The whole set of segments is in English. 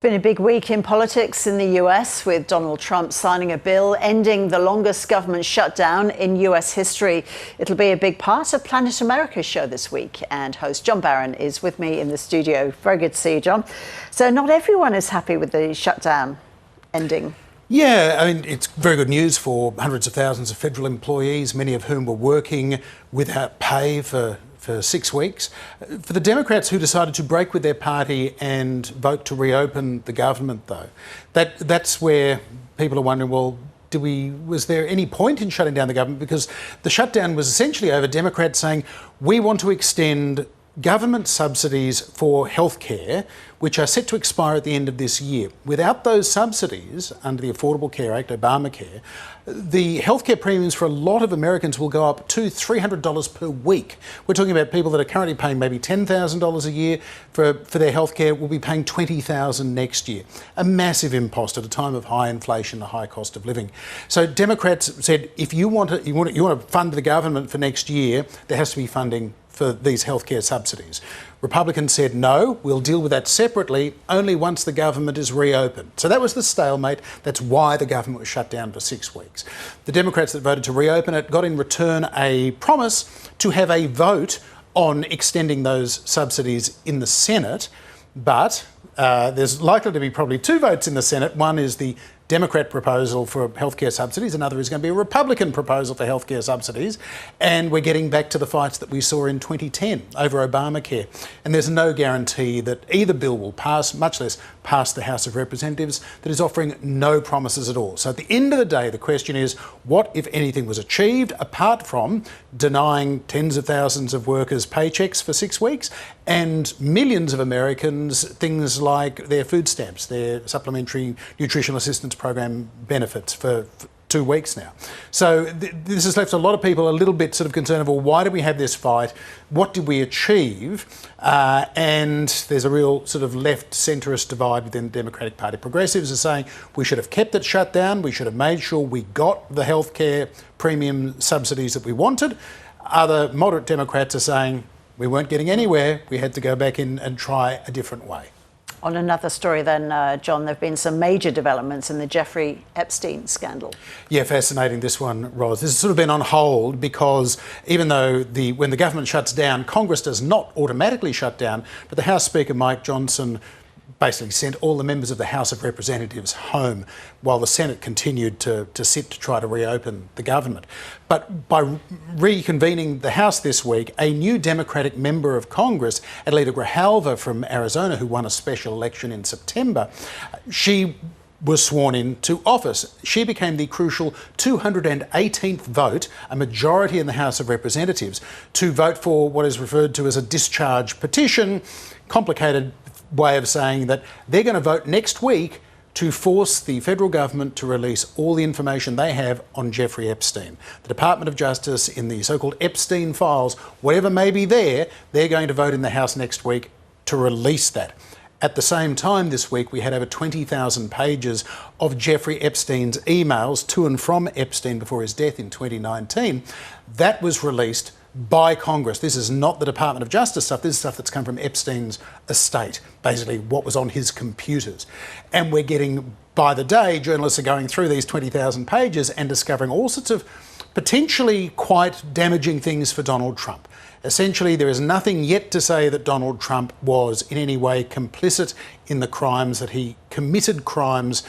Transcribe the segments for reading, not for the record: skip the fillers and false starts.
Been a big week in politics in the US, with Donald Trump signing a bill ending the longest government shutdown in US history. It'll be a big part of Planet America's show this week, and host John Barron is with me in the studio. Very good to see you, John. So not everyone is happy with the shutdown ending. Yeah, I mean, it's very good news for hundreds of thousands of federal employees, many of whom were working without pay for 6 weeks. For the Democrats who decided to break with their party and vote to reopen the government, though, that's where people are wondering, well, was there any point in shutting down the government? Because the shutdown was essentially over Democrats saying, we want to extend government subsidies for healthcare, which are set to expire at the end of this year. Without those subsidies, under the Affordable Care Act, Obamacare, the healthcare premiums for a lot of Americans will go up to $300 per week. We're talking about people that are currently paying maybe $10,000 a year for their healthcare will be paying $20,000 next year. A massive impost at a time of high inflation, a high cost of living. So Democrats said, if you want to fund the government for next year, there has to be funding for these healthcare subsidies. Republicans said, no, we'll deal with that separately only once the government is reopened. So that was the stalemate. That's why the government was shut down for 6 weeks. The Democrats that voted to reopen it got in return a promise to have a vote on extending those subsidies in the Senate. But there's likely to be probably 2 votes in the Senate. One is the Democrat proposal for healthcare subsidies. Another is going to be a Republican proposal for healthcare subsidies. And we're getting back to the fights that we saw in 2010 over Obamacare. And there's no guarantee that either bill will pass, much less pass the House of Representatives, that is offering no promises at all. So at the end of the day, the question is, what, if anything, was achieved apart from denying tens of thousands of workers paychecks for 6 weeks and millions of Americans things like their food stamps, their supplementary nutritional assistance program benefits for 2 weeks now. So this has left a lot of people a little bit sort of concerned, well, why did we have this fight? What did we achieve? And there's a real sort of left-centrist divide within the Democratic Party. Progressives are saying we should have kept it shut down. We should have made sure we got the healthcare premium subsidies that we wanted. Other moderate Democrats are saying we weren't getting anywhere. We had to go back in and try a different way. On another story then, John, there have been some major developments in the Jeffrey Epstein scandal. Yeah, fascinating, this one, Ros. This has sort of been on hold because even though when the government shuts down, Congress does not automatically shut down, but the House Speaker, Mike Johnson, basically sent all the members of the House of Representatives home while the Senate continued to sit to try to reopen the government. But by reconvening the House this week, a new Democratic member of Congress, Alita Grijalva from Arizona, who won a special election in September, she was sworn into office. She became the crucial 218th vote, a majority in the House of Representatives, to vote for what is referred to as a discharge petition, complicated way of saying that they're going to vote next week to force the federal government to release all the information they have on Jeffrey Epstein. The Department of Justice, in the so-called Epstein files, whatever may be there, they're going to vote in the House next week to release that. At the same time this week, we had over 20,000 pages of Jeffrey Epstein's emails to and from Epstein before his death in 2019. That was released by Congress. This is not the Department of Justice stuff. This is stuff that's come from Epstein's estate, basically what was on his computers. And we're getting, by the day, journalists are going through these 20,000 pages and discovering all sorts of potentially quite damaging things for Donald Trump. Essentially, there is nothing yet to say that Donald Trump was in any way complicit in the crimes, that he committed crimes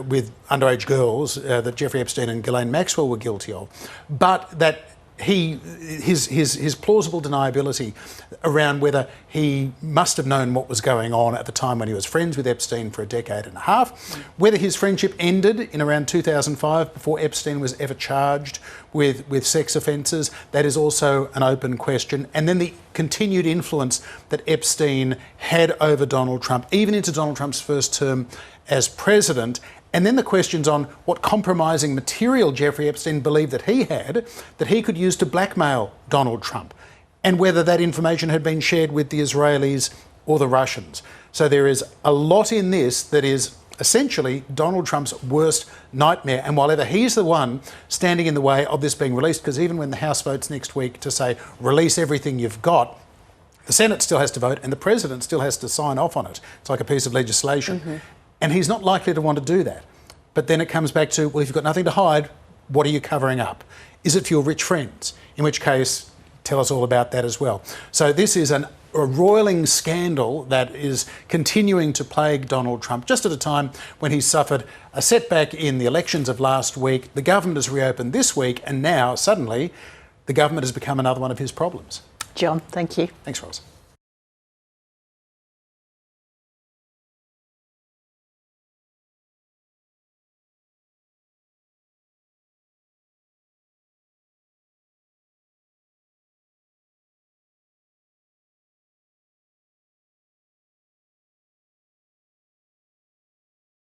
with underage girls that Jeffrey Epstein and Ghislaine Maxwell were guilty of, but that his plausible deniability around whether he must have known what was going on at the time when he was friends with Epstein for a decade and a half, whether his friendship ended in around 2005 before Epstein was ever charged with sex offences, that is also an open question. And then the continued influence that Epstein had over Donald Trump, even into Donald Trump's first term as president. And then the questions on what compromising material Jeffrey Epstein believed that he had, that he could use to blackmail Donald Trump, and whether that information had been shared with the Israelis or the Russians. So there is a lot in this that is essentially Donald Trump's worst nightmare. And while ever he's the one standing in the way of this being released, because even when the House votes next week to say, release everything you've got, The Senate still has to vote and the President still has to sign off on it. It's like a piece of legislation. And he's not likely to want to do that. But then it comes back to, well, if you've got nothing to hide, what are you covering up? Is it for your rich friends? In which case, tell us all about that as well. So this is a roiling scandal that is continuing to plague Donald Trump, just at a time when he suffered a setback in the elections of last week. The government has reopened this week, and now, suddenly, the government has become another one of his problems. John, thank you. Thanks, Roz.